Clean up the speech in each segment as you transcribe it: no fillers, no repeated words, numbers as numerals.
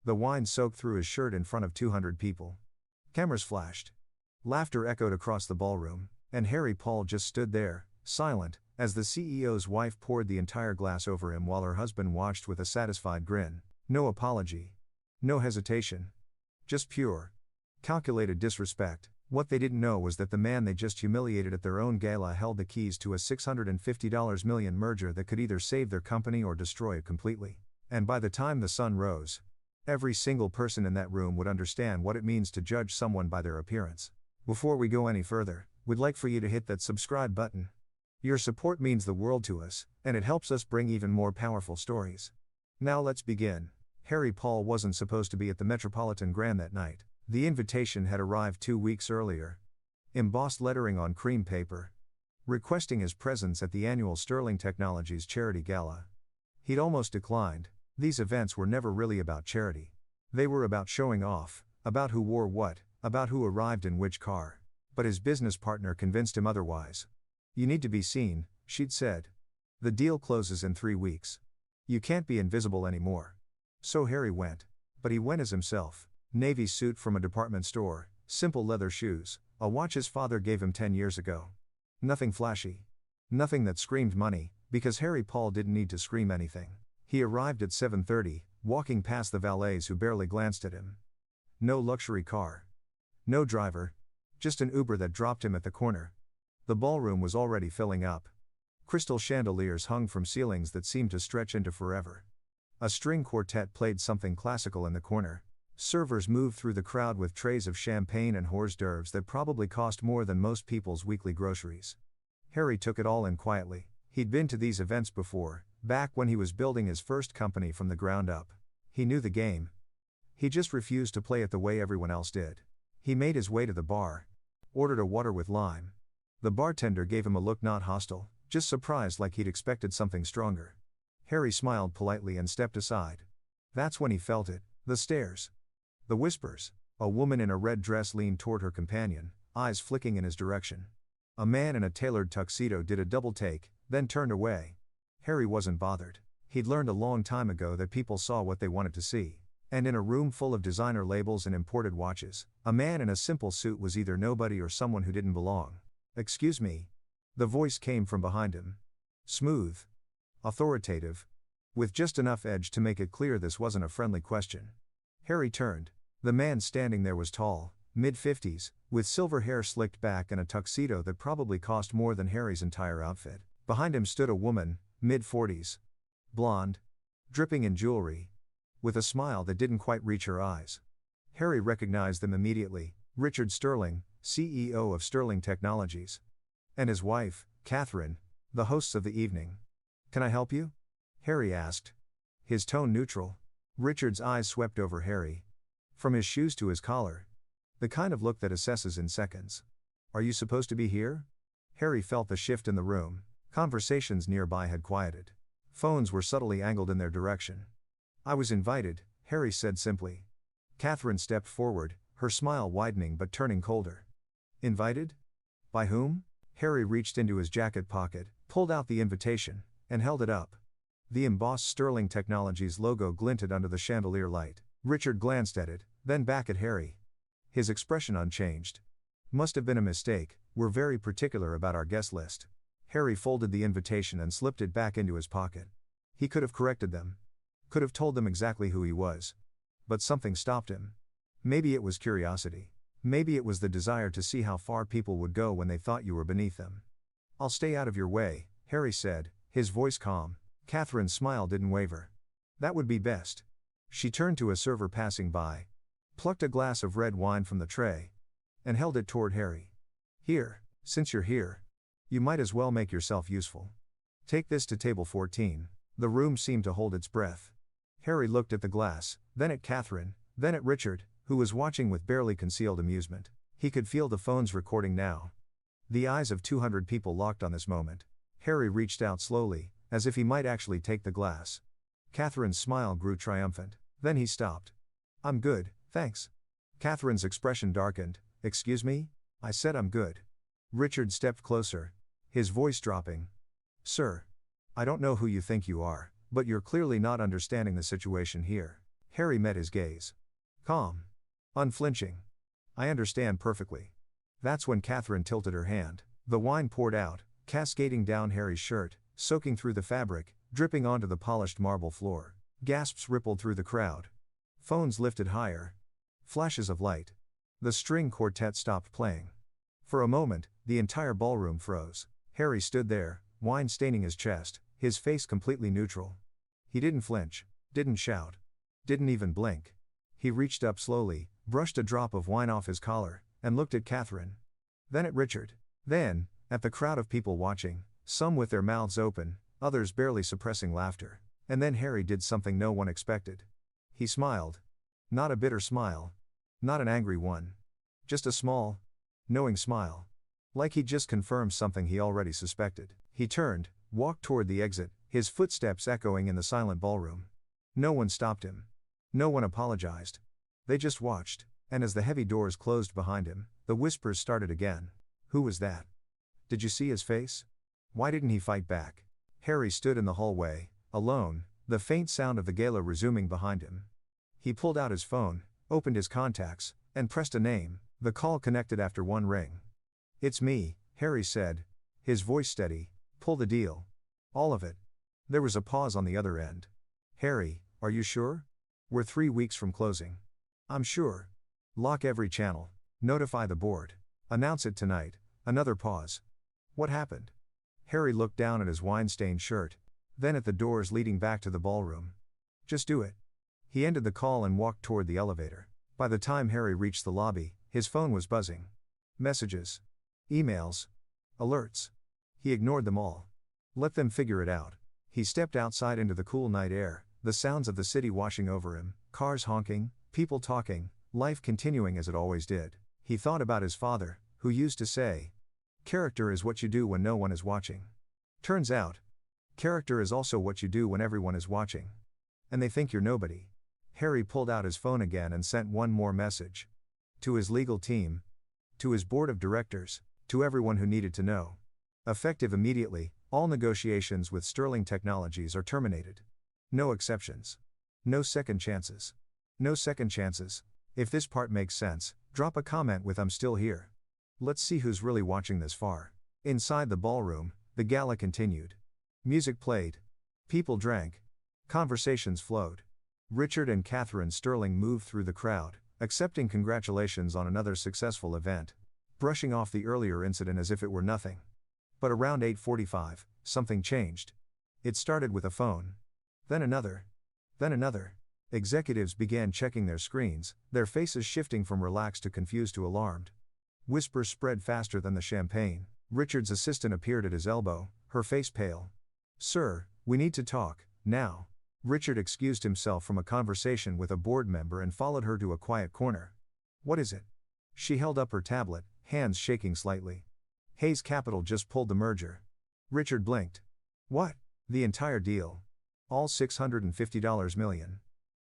The wine soaked through his shirt in front of 200 people. Cameras flashed. Laughter echoed across the ballroom, and Harry Paul just stood there, silent, as the CEO's wife poured the entire glass over him while her husband watched with a satisfied grin. No apology. No hesitation. Just pure, calculated disrespect. What they didn't know was that the man they just humiliated at their own gala held the keys to a $650 million merger that could either save their company or destroy it completely. And by the time the sun rose, every single person in that room would understand what it means to judge someone by their appearance. Before we go any further, we'd like for you to hit that subscribe button. Your support means the world to us, and it helps us bring even more powerful stories. Now let's begin. Harry Paul wasn't supposed to be at the Metropolitan Grand that night. The invitation had arrived 2 weeks earlier. Embossed lettering on cream paper, requesting his presence at the annual Sterling Technologies Charity Gala. He'd almost declined. These events were never really about charity. They were about showing off, about who wore what, about who arrived in which car. But his business partner convinced him otherwise. "You need to be seen," she'd said. "The deal closes in 3 weeks. You can't be invisible anymore." So Harry went. But he went as himself. Navy suit from a department store, simple leather shoes, a watch his father gave him 10 years ago. Nothing flashy. Nothing that screamed money, because Harry Paul didn't need to scream anything. He arrived at 7:30, walking past the valets who barely glanced at him. No luxury car. No driver. Just an Uber that dropped him at the corner. The ballroom was already filling up. Crystal chandeliers hung from ceilings that seemed to stretch into forever. A string quartet played something classical in the corner. Servers moved through the crowd with trays of champagne and hors d'oeuvres that probably cost more than most people's weekly groceries. Harry took it all in quietly. He'd been to these events before, back when he was building his first company from the ground up. He knew the game. He just refused to play it the way everyone else did. He made his way to the bar, ordered a water with lime. The bartender gave him a look not hostile, just surprised, like he'd expected something stronger. Harry smiled politely and stepped aside. That's when he felt it, the stares. The whispers. A woman in a red dress leaned toward her companion, eyes flicking in his direction. A man in a tailored tuxedo did a double take, then turned away. Harry wasn't bothered. He'd learned a long time ago that people saw what they wanted to see. And in a room full of designer labels and imported watches, a man in a simple suit was either nobody or someone who didn't belong. "Excuse me." The voice came from behind him. Smooth. Authoritative. With just enough edge to make it clear this wasn't a friendly question. Harry turned. The man standing there was tall, mid-50s, with silver hair slicked back and a tuxedo that probably cost more than Harry's entire outfit. Behind him stood a woman, mid-40s. Blonde. Dripping in jewelry. With a smile that didn't quite reach her eyes. Harry recognized them immediately. Richard Sterling, CEO of Sterling Technologies. And his wife, Catherine, the hosts of the evening. "Can I help you?" Harry asked. His tone neutral. Richard's eyes swept over Harry. From his shoes to his collar. The kind of look that assesses in seconds. "Are you supposed to be here?" Harry felt the shift in the room. Conversations nearby had quieted. Phones were subtly angled in their direction. "I was invited," Harry said simply. Catherine stepped forward, her smile widening but turning colder. "Invited? By whom?" Harry reached into his jacket pocket, pulled out the invitation, and held it up. The embossed Sterling Technologies logo glinted under the chandelier light. Richard glanced at it, then back at Harry. His expression unchanged. "Must have been a mistake, we're very particular about our guest list." Harry folded the invitation and slipped it back into his pocket. He could have corrected them. Could have told them exactly who he was. But something stopped him. Maybe it was curiosity. Maybe it was the desire to see how far people would go when they thought you were beneath them. "I'll stay out of your way," Harry said, his voice calm. Catherine's smile didn't waver. "That would be best." She turned to a server passing by, plucked a glass of red wine from the tray, and held it toward Harry. "Here, since you're here, you might as well make yourself useful. Take this to table 14. The room seemed to hold its breath. Harry looked at the glass, then at Catherine, then at Richard, who was watching with barely concealed amusement. He could feel the phones recording now. The eyes of 200 people locked on this moment. Harry reached out slowly, as if he might actually take the glass. Catherine's smile grew triumphant. Then he stopped. "I'm good, thanks." Catherine's expression darkened. "Excuse me?" "I said I'm good." Richard stepped closer, his voice dropping. "Sir, I don't know who you think you are, but you're clearly not understanding the situation here." Harry met his gaze. Calm. Unflinching. I understand perfectly. That's when Catherine tilted her hand. The wine poured out, cascading down Harry's shirt, soaking through the fabric, dripping onto the polished marble floor. Gasps rippled through the crowd. Phones lifted higher. Flashes of light. The string quartet stopped playing. For a moment, the entire ballroom froze. Harry stood there, wine staining his chest, his face completely neutral. He didn't flinch, didn't shout, didn't even blink. He reached up slowly, brushed a drop of wine off his collar, and looked at Catherine. Then at Richard. Then, at the crowd of people watching, some with their mouths open, others barely suppressing laughter. And then Harry did something no one expected. He smiled. Not a bitter smile. Not an angry one. Just a small, knowing smile. Like he'd just confirmed something he already suspected. He turned, walked toward the exit, his footsteps echoing in the silent ballroom. No one stopped him. No one apologized. They just watched, and as the heavy doors closed behind him, the whispers started again. Who was that? Did you see his face? Why didn't he fight back? Harry stood in the hallway, alone, the faint sound of the gala resuming behind him. He pulled out his phone, opened his contacts, and pressed a name. The call connected after one ring. It's me, Harry said, his voice steady. Pull the deal. All of it. There was a pause on the other end. Harry, are you sure? We're 3 weeks from closing. I'm sure. Lock every channel. Notify the board. Announce it tonight. Another pause. What happened? Harry looked down at his wine-stained shirt, then at the doors leading back to the ballroom. Just do it. He ended the call and walked toward the elevator. By the time Harry reached the lobby, his phone was buzzing. Messages. Emails. Alerts. He ignored them all. Let them figure it out. He stepped outside into the cool night air, the sounds of the city washing over him, cars honking, people talking, life continuing as it always did. He thought about his father, who used to say, "Character is what you do when no one is watching." Turns out, character is also what you do when everyone is watching. And they think you're nobody. Harry pulled out his phone again and sent one more message. To his legal team. To his board of directors. To everyone who needed to know. Effective immediately, all negotiations with Sterling Technologies are terminated. No exceptions. No second chances. No second chances. If this part makes sense, drop a comment with "I'm still here." Let's see who's really watching this far. Inside the ballroom, the gala continued. Music played. People drank. Conversations flowed. Richard and Catherine Sterling moved through the crowd, accepting congratulations on another successful event, brushing off the earlier incident as if it were nothing. But around 8:45, something changed. It started with a phone. Then another. Then another. Executives began checking their screens, their faces shifting from relaxed to confused to alarmed. Whispers spread faster than the champagne. Richard's assistant appeared at his elbow, her face pale. "Sir, we need to talk, now." Richard excused himself from a conversation with a board member and followed her to a quiet corner. "What is it?" She held up her tablet, hands shaking slightly. "Hayes Capital just pulled the merger." Richard blinked. "What?" "The entire deal. All $650 million.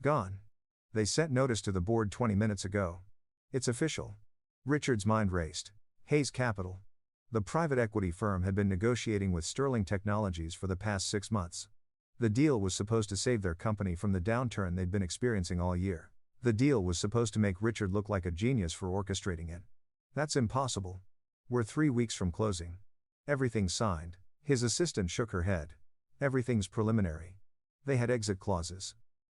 Gone. They sent notice to the board 20 minutes ago. It's official." Richard's mind raced. Hayes Capital. The private equity firm had been negotiating with Sterling Technologies for the past 6 months. The deal was supposed to save their company from the downturn they'd been experiencing all year. The deal was supposed to make Richard look like a genius for orchestrating it. That's impossible. We're 3 weeks from closing. Everything's signed. His assistant shook her head. Everything's preliminary. They had exit clauses.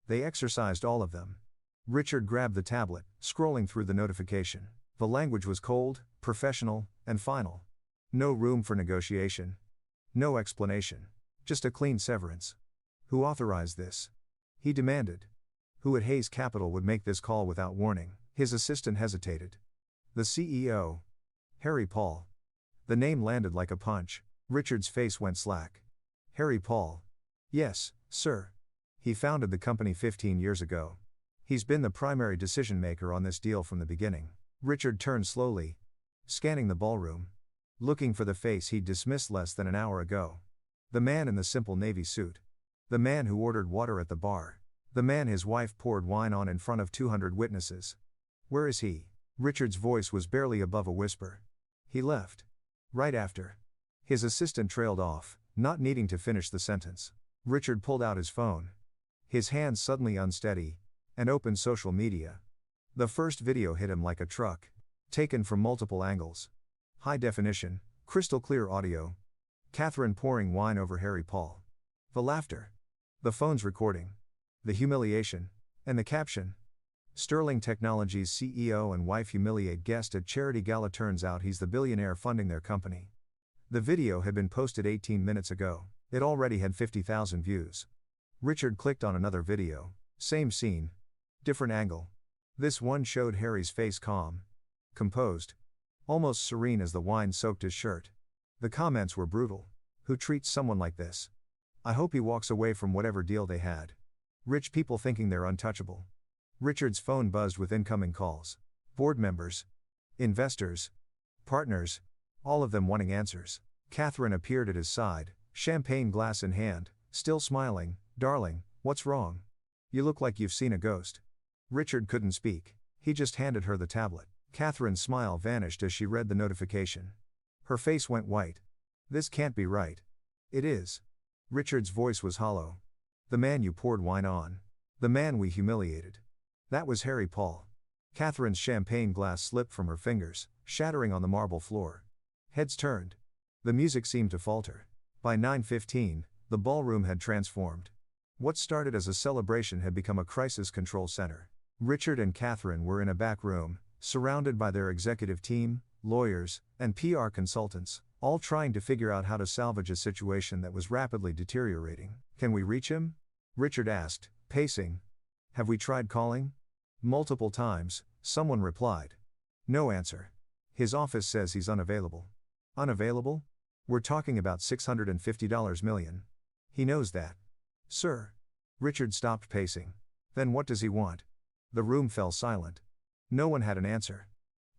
They exercised all of them. Richard grabbed the tablet, scrolling through the notification. The language was cold, professional, and final. No room for negotiation. No explanation. Just a clean severance. Who authorized this? He demanded. Who at Hayes Capital would make this call without warning? His assistant hesitated. The CEO. Harry Paul. The name landed like a punch. Richard's face went slack. Harry Paul. Yes, sir. He founded the company 15 years ago. He's been the primary decision maker on this deal from the beginning. Richard turned slowly, scanning the ballroom, looking for the face he'd dismissed less than an hour ago. The man in the simple navy suit. The man who ordered water at the bar. The man his wife poured wine on in front of 200 witnesses. Where is he? Richard's voice was barely above a whisper. He left. Right after. His assistant trailed off, not needing to finish the sentence. Richard pulled out his phone. His hands suddenly unsteady, and opened social media. The first video hit him like a truck. Taken from multiple angles. High definition, crystal clear audio. Catherine pouring wine over Harry Paul. The laughter. The phone's recording. The humiliation. And the caption. Sterling Technologies CEO and wife humiliate guest at charity gala, turns out he's the billionaire funding their company. The video had been posted 18 minutes ago. It already had 50,000 views. Richard clicked on another video. Same scene. Different angle. This one showed Harry's face calm. Composed. Almost serene as the wine soaked his shirt. The comments were brutal. Who treats someone like this? I hope he walks away from whatever deal they had. Rich people thinking they're untouchable. Richard's phone buzzed with incoming calls. Board members. Investors. Partners. All of them wanting answers. Catherine appeared at his side, champagne glass in hand, still smiling. Darling, what's wrong? You look like you've seen a ghost. Richard couldn't speak. He just handed her the tablet. Catherine's smile vanished as she read the notification. Her face went white. This can't be right. It is. Richard's voice was hollow. The man you poured wine on. The man we humiliated. That was Harry Paul. Catherine's champagne glass slipped from her fingers, shattering on the marble floor. Heads turned. The music seemed to falter. By 9:15, the ballroom had transformed. What started as a celebration had become a crisis control center. Richard and Catherine were in a back room, surrounded by their executive team, lawyers, and PR consultants, all trying to figure out how to salvage a situation that was rapidly deteriorating. Can we reach him? Richard asked, pacing. Have we tried calling? Multiple times, someone replied. No answer. His office says he's unavailable. Unavailable? We're talking about $650 million. He knows that. Sir. Richard stopped pacing. Then what does he want? The room fell silent. No one had an answer.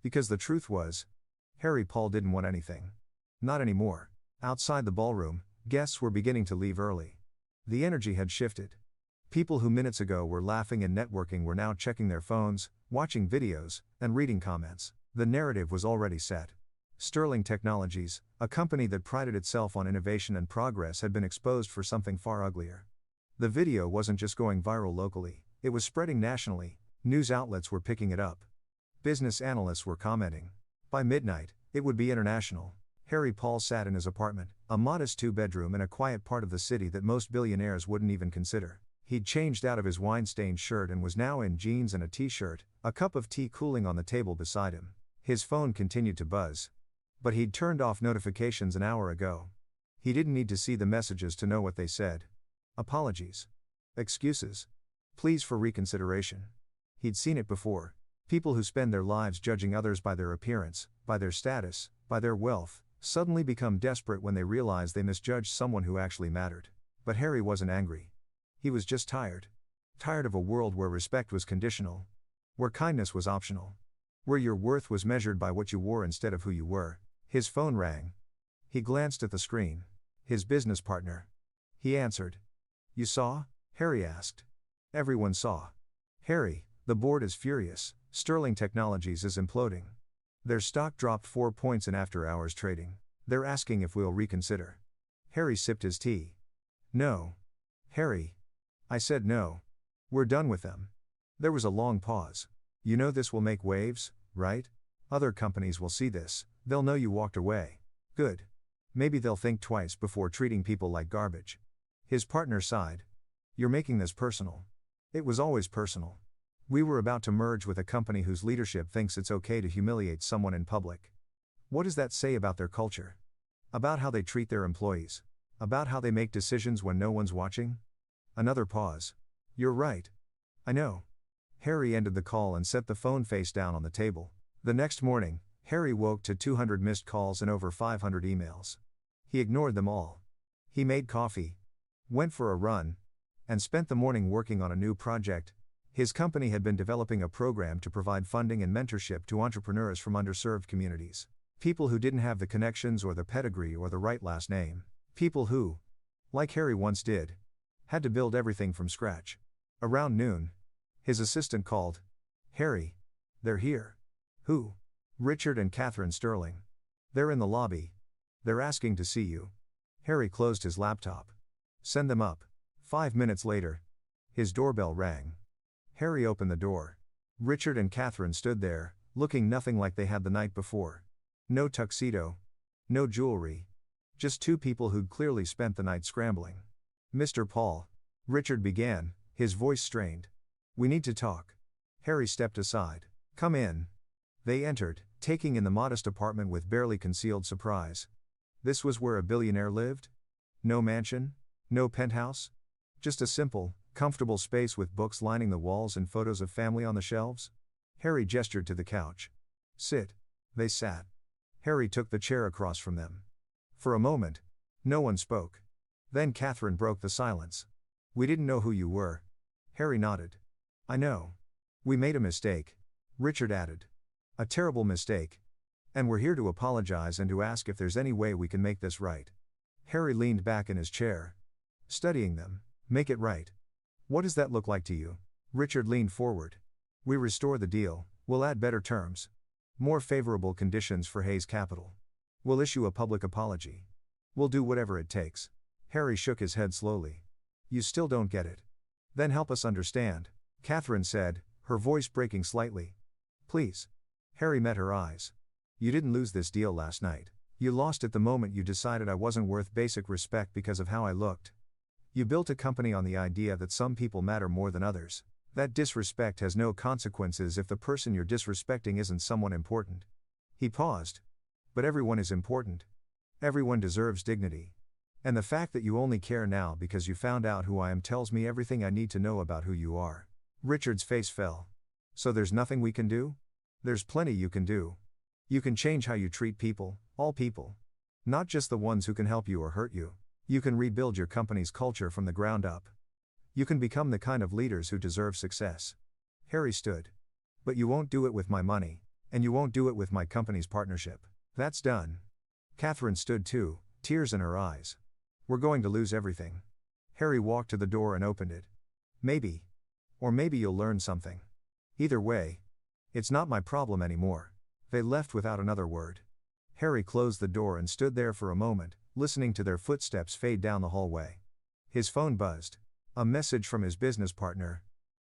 Because the truth was, Harry Paul didn't want anything. Not anymore. Outside the ballroom, guests were beginning to leave early. The energy had shifted. People who minutes ago were laughing and networking were now checking their phones, watching videos, and reading comments. The narrative was already set. Sterling Technologies, a company that prided itself on innovation and progress, had been exposed for something far uglier. The video wasn't just going viral locally, it was spreading nationally. News outlets were picking it up. Business analysts were commenting. By midnight, it would be international. Harry Paul sat in his apartment, a modest two-bedroom in a quiet part of the city that most billionaires wouldn't even consider. He'd changed out of his wine-stained shirt and was now in jeans and a t-shirt, a cup of tea cooling on the table beside him. His phone continued to buzz. But he'd turned off notifications an hour ago. He didn't need to see the messages to know what they said. Apologies. Excuses. Pleas for reconsideration. He'd seen it before. People who spend their lives judging others by their appearance, by their status, by their wealth, suddenly become desperate when they realize they misjudged someone who actually mattered. But Harry wasn't angry. He was just tired. Tired of a world where respect was conditional. Where kindness was optional. Where your worth was measured by what you wore instead of who you were. His phone rang. He glanced at the screen. His business partner. He answered. You saw? Harry asked. Everyone saw. Harry, the board is furious. Sterling Technologies is imploding. Their stock dropped 4 points in after-hours trading. They're asking if we'll reconsider. Harry sipped his tea. No. Harry. I said no. We're done with them. There was a long pause. You know this will make waves, right? Other companies will see this. They'll know you walked away. Good. Maybe they'll think twice before treating people like garbage. His partner sighed. You're making this personal. It was always personal. We were about to merge with a company whose leadership thinks it's okay to humiliate someone in public. What does that say about their culture? About how they treat their employees? About how they make decisions when no one's watching? Another pause. You're right. I know. Harry ended the call and set the phone face down on the table. The next morning, Harry woke to 200 missed calls and over 500 emails. He ignored them all. He made coffee, went for a run, and spent the morning working on a new project. His company had been developing a program to provide funding and mentorship to entrepreneurs from underserved communities. People who didn't have the connections or the pedigree or the right last name. People who, like Harry once did, had to build everything from scratch. Around noon, his assistant called. Harry. They're here. Who? Richard and Catherine Sterling. They're in the lobby. They're asking to see you. Harry closed his laptop. Send them up. 5 minutes later. His doorbell rang. Harry opened the door. Richard and Catherine stood there, looking nothing like they had the night before. No tuxedo. No jewelry. Just two people who'd clearly spent the night scrambling. "Mr. Paul," Richard began, his voice strained. "We need to talk." Harry stepped aside. "Come in." They entered, taking in the modest apartment with barely concealed surprise. This was where a billionaire lived? No mansion? No penthouse? Just a simple, comfortable space with books lining the walls and photos of family on the shelves? Harry gestured to the couch. "Sit." They sat. Harry took the chair across from them. For a moment, no one spoke. Then Catherine broke the silence. "We didn't know who you were." Harry nodded. "I know. We made a mistake," Richard added. "A terrible mistake. And we're here to apologize and to ask if there's any way we can make this right." Harry leaned back in his chair, studying them. "Make it right. What does that look like to you?" Richard leaned forward. "We restore the deal, we'll add better terms. More favorable conditions for Hayes Capital. We'll issue a public apology. We'll do whatever it takes." Harry shook his head slowly. "You still don't get it. Then help us understand," Catherine said, her voice breaking slightly. "Please." Harry met her eyes. "You didn't lose this deal last night. You lost it the moment you decided I wasn't worth basic respect because of how I looked. You built a company on the idea that some people matter more than others. That disrespect has no consequences if the person you're disrespecting isn't someone important." He paused. "But everyone is important. Everyone deserves dignity. And the fact that you only care now because you found out who I am tells me everything I need to know about who you are." Richard's face fell. "So there's nothing we can do?" "There's plenty you can do. You can change how you treat people, all people. Not just the ones who can help you or hurt you. You can rebuild your company's culture from the ground up. You can become the kind of leaders who deserve success." Harry stood. "But you won't do it with my money, and you won't do it with my company's partnership. That's done." Catherine stood too, tears in her eyes. "We're going to lose everything." Harry walked to the door and opened it. "Maybe. Or maybe you'll learn something. Either way, it's not my problem anymore." They left without another word. Harry closed the door and stood there for a moment, listening to their footsteps fade down the hallway. His phone buzzed. A message from his business partner.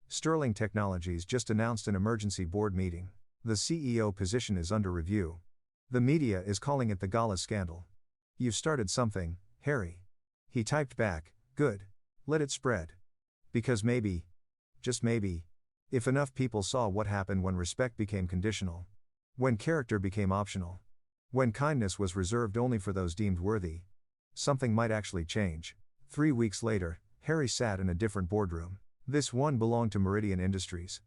"Sterling Technologies just announced an emergency board meeting. The CEO position is under review. The media is calling it the Gala scandal. You've started something, Harry." He typed back, "Good. Let it spread. Because maybe, just maybe, if enough people saw what happened when respect became conditional, when character became optional, when kindness was reserved only for those deemed worthy, something might actually change." 3 weeks later, Harry sat in a different boardroom. This one belonged to Meridian Industries.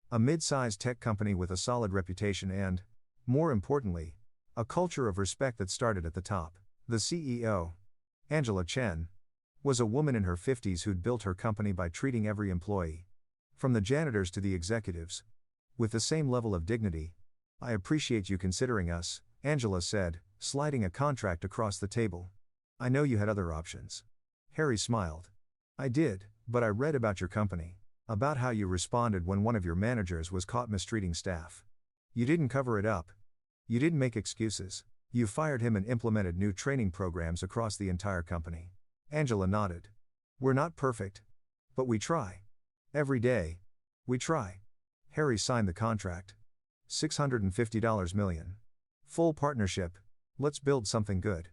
A mid-sized tech company with a solid reputation and, more importantly, a culture of respect that started at the top. The CEO, Angela Chen, was a woman in her 50s who'd built her company by treating every employee, from the janitors to the executives, with the same level of dignity. "I appreciate you considering us," Angela said, sliding a contract across the table. "I know you had other options." Harry smiled. "I did, but I read about your company, about how you responded when one of your managers was caught mistreating staff. You didn't cover it up. You didn't make excuses. You fired him and implemented new training programs across the entire company." Angela nodded. "We're not perfect. But we try. Every day. We try." Harry signed the contract. $650 million. Full partnership. Let's build something good.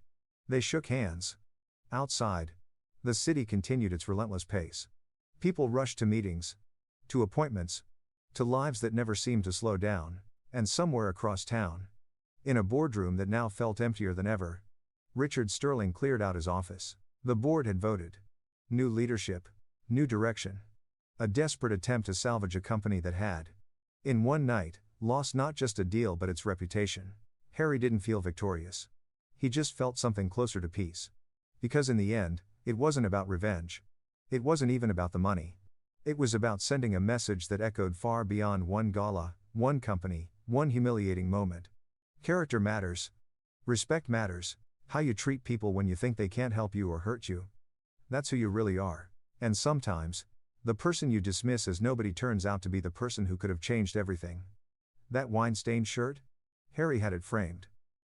They shook hands. Outside, the city continued its relentless pace. People rushed to meetings, to appointments, to lives that never seemed to slow down, and somewhere across town, in a boardroom that now felt emptier than ever, Richard Sterling cleared out his office. The board had voted. New leadership, new direction. A desperate attempt to salvage a company that had, in one night, lost not just a deal but its reputation. Harry didn't feel victorious. He just felt something closer to peace. Because in the end, it wasn't about revenge. It wasn't even about the money. It was about sending a message that echoed far beyond one gala, one company, one humiliating moment. Character matters. Respect matters. How you treat people when you think they can't help you or hurt you. That's who you really are. And sometimes, the person you dismiss as nobody turns out to be the person who could have changed everything. That wine-stained shirt? Harry had it framed.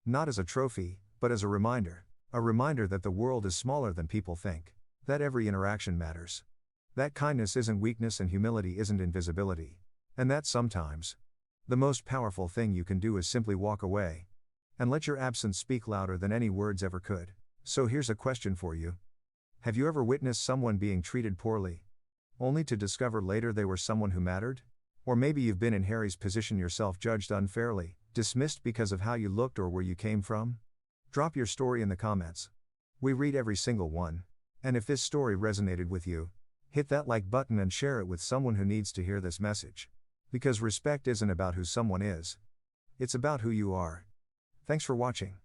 Not as a trophy, but as a reminder. A reminder that the world is smaller than people think. That every interaction matters. That kindness isn't weakness and humility isn't invisibility. And that sometimes, the most powerful thing you can do is simply walk away and let your absence speak louder than any words ever could. So here's a question for you. Have you ever witnessed someone being treated poorly, only to discover later they were someone who mattered? Or maybe you've been in Harry's position yourself, judged unfairly, dismissed because of how you looked or where you came from? Drop your story in the comments. We read every single one. And if this story resonated with you, hit that like button and share it with someone who needs to hear this message. Because respect isn't about who someone is. It's about who you are. Thanks for watching.